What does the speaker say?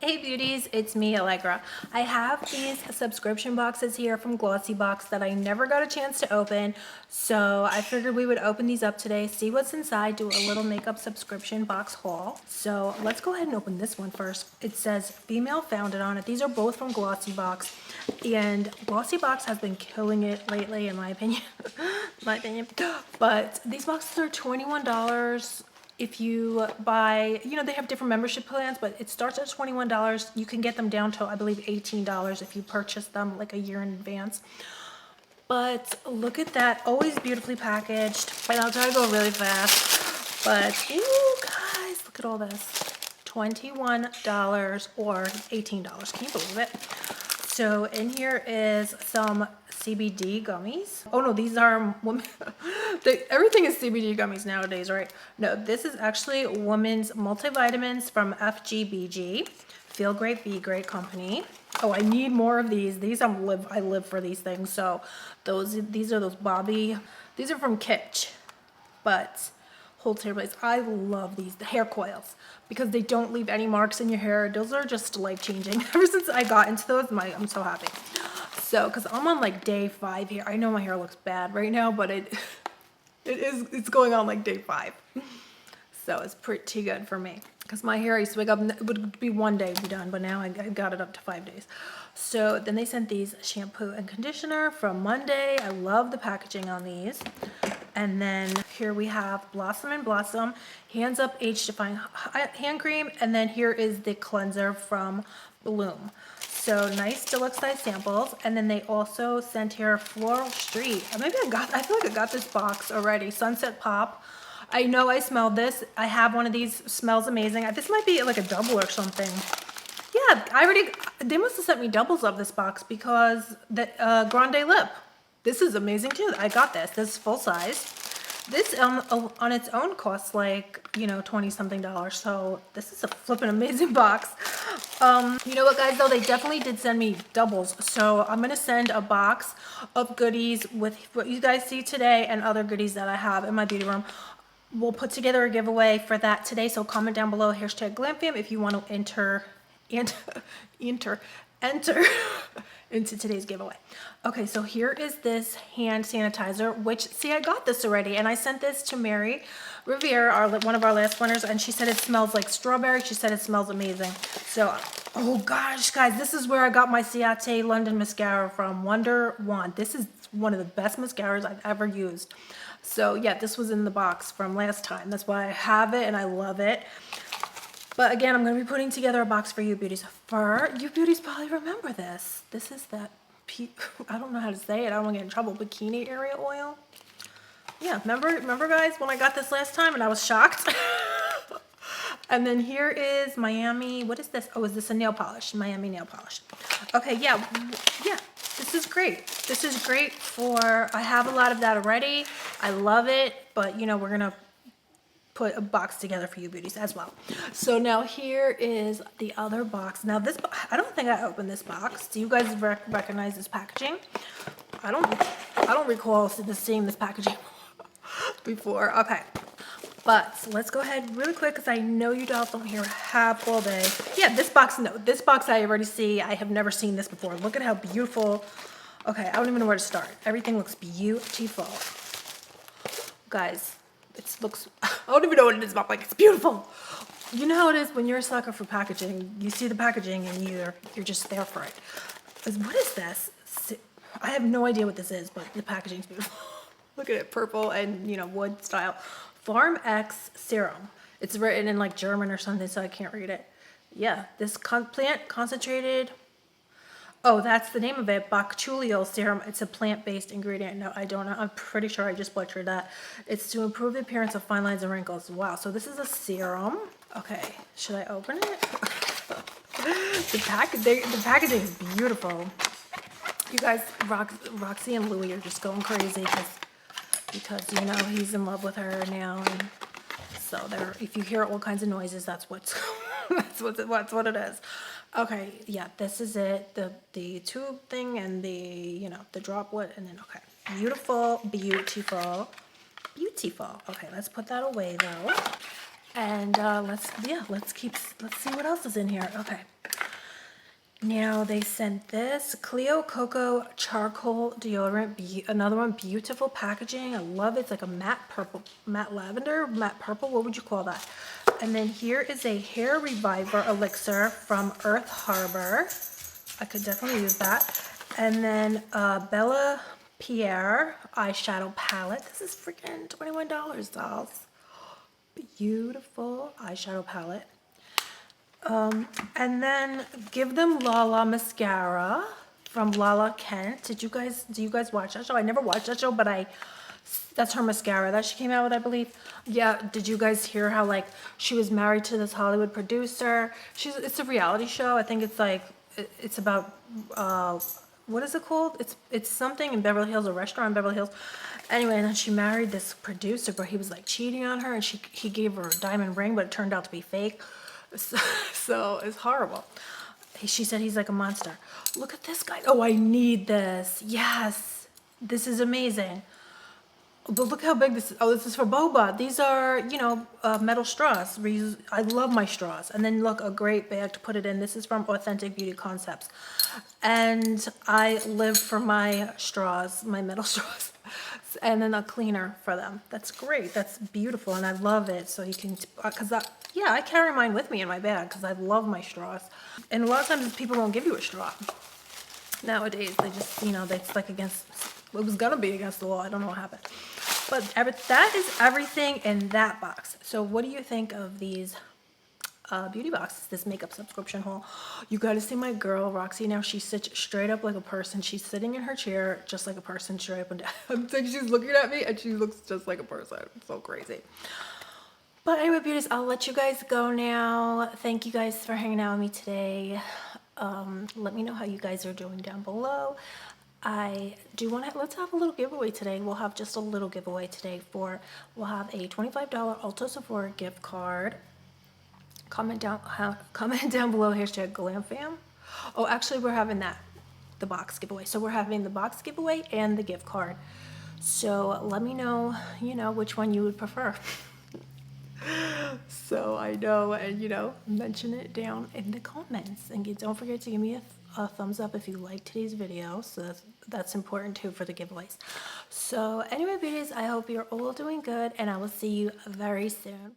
Hey beauties, it's me, Alegra. I have these subscription boxes here from Glossybox that I never got a chance to open, so I figured we would open these up today, see what's inside, do a little makeup subscription box haul. So let's go ahead and open this one first. It says female founded on it. These are both from Glossybox, and Glossybox has been killing it lately in my opinion. But these boxes are $21. If you buy, they have different membership plans, but it starts at $21. You can get them down to, I believe, $18 if you purchase them like a year in advance. But look at that, always beautifully packaged. And I'll try to go really fast. But, ooh, guys, look at all this. $21 or $18. Can you believe it? So in here is some CBD gummies. Oh no, these are women. Everything is CBD gummies nowadays, right? No, this is actually women's multivitamins from FGBG. Feel Great, Be Great company. Oh, I need more of these. I live for these things. So these are those Bobby. These are from Kitsch, but holds hair braids. I love these, the hair coils, because they don't leave any marks in your hair. Those are just life-changing. Ever since I got into those, I'm so happy. So, because I'm on like day 5 here. I know my hair looks bad right now, but it's going on like day 5. So it's pretty good for me. Because my hair, I used to wake up and it would be 1 day to be done, but now I got it up to 5 days. So then they sent these shampoo and conditioner from Monday. I love the packaging on these. And then here we have Blossom and Blossom Hands Up Age Defying Hand Cream. And then here is the cleanser from Bloom. So nice deluxe size samples. And then they also sent here Floral Street. I feel like I got this box already. Sunset Pop. I know I smelled this. I have one of these. Smells amazing. This might be like a double or something. Yeah, they must have sent me doubles of this box because the Grande Lip. This is amazing too. I got this. This is full size. This on its own costs like, $20 something. So this is a flippin' amazing box. You know what, guys, though? They definitely did send me doubles. So I'm going to send a box of goodies with what you guys see today and other goodies that I have in my beauty room. We'll put together a giveaway for that today. So comment down below, #GlamFam, if you want to enter into today's giveaway. Okay, so here is this hand sanitizer, which, see, I got this already, and I sent this to Mary Rivera, one of our last winners, and she said it smells like strawberry. She said it smells amazing. So, oh gosh, guys, this is where I got my Ciate London mascara from, Wonder Wand. This is one of the best mascaras I've ever used. So yeah, this was in the box from last time. That's why I have it and I love it. But again, I'm going to be putting together a box for you beauties. You beauties probably remember this. This is that, I don't know how to say it. I don't want to get in trouble. Bikini area oil. Yeah, remember guys when I got this last time and I was shocked? And then here is Miami. What is this? Oh, is this a nail polish? Miami nail polish. Okay, yeah. This is great. This is great I have a lot of that already. I love it, but we're gonna put a box together for you beauties as well. So now here is the other box. Now I don't think I opened this box. Do you guys recognize this packaging? I don't recall seeing this packaging before. Okay. But let's go ahead really quick because I know you dolls don't hear half all day. Yeah, this box I already see. I have never seen this before. Look at how beautiful. Okay, I don't even know where to start. Everything looks beautiful. Guys, I don't even know what it is about. Like, it's beautiful. You know how it is when you're a sucker for packaging. You see the packaging and you're just there for it. What is this? I have no idea what this is, but the packaging's beautiful. Look at it, purple and, wood style. Farm X serum. It's written in like German or something, so I can't read it. Yeah, this plant concentrated. Oh, that's the name of it. Bok chool oil serum. It's a plant-based ingredient. No, I don't know. I'm pretty sure I just butchered that. It's to improve the appearance of fine lines and wrinkles. Wow. So this is a serum. Okay. Should I open it? The packaging is beautiful. You guys, Roxy and Louie are just going crazy because he's in love with her now, and so if you hear all kinds of noises, that's what it is. Okay, yeah, this is it, the tube thing and the droplet, and then okay, beautiful. Okay, let's put that away though, and let's see what else is in here. Okay, Now they sent this Cleo Cocoa Charcoal Deodorant. Another one, beautiful packaging. I love it. It's like a matte purple, matte lavender, matte purple. What would you call that? And then here is a Hair Reviver Elixir from Earth Harbor. I could definitely use that. And then Bella Pierre eyeshadow palette. This is freaking $21, dolls. Beautiful eyeshadow palette. And then Give Them Lala mascara from Lala Kent. Do you guys watch that show? I never watched that show, but that's her mascara that she came out with, I believe. Yeah, did you guys hear how like she was married to this Hollywood producer? It's a reality show. I think it's like it's about what is it called? It's something in Beverly Hills, a restaurant in Beverly Hills. Anyway, and then she married this producer, but he was like cheating on her, and he gave her a diamond ring, but it turned out to be fake. So it's horrible. She said he's like a monster. Look at this guy. Oh, I need this. Yes, this is amazing. But look how big this is. Oh, this is for boba. These are, metal straws. I love my straws. And then look, a great bag to put it in. This is from Authentic Beauty Concepts. And I live for my straws, my metal straws. And then a cleaner for them. That's great. That's beautiful. And I love it. So you can, I carry mine with me in my bag because I love my straws. And a lot of times people won't give you a straw. Nowadays, they just, it's like against, it was going to be against the law. I don't know what happened. But that is everything in that box. So what do you think of these beauty boxes, this makeup subscription haul? You got to see my girl, Roxy. Now she sits straight up like a person. She's sitting in her chair just like a person, straight up and down. I'm thinking she's looking at me and she looks just like a person. It's so crazy. But anyway, beauties, I'll let you guys go now. Thank you guys for hanging out with me today. Let me know how you guys are doing down below. I do want to, let's have a little giveaway today. We'll have just a little giveaway today we'll have a $25 Ulta Sephora gift card. Comment down below, #GlamFam. Oh, actually, we're having the box giveaway. So we're having the box giveaway and the gift card. So let me know, which one you would prefer. So I know, and mention it down in the comments. And don't forget to give me a thumbs up if you liked today's video. So that's important too for the giveaways. So anyway, beauties, I hope you're all doing good, and I will see you very soon.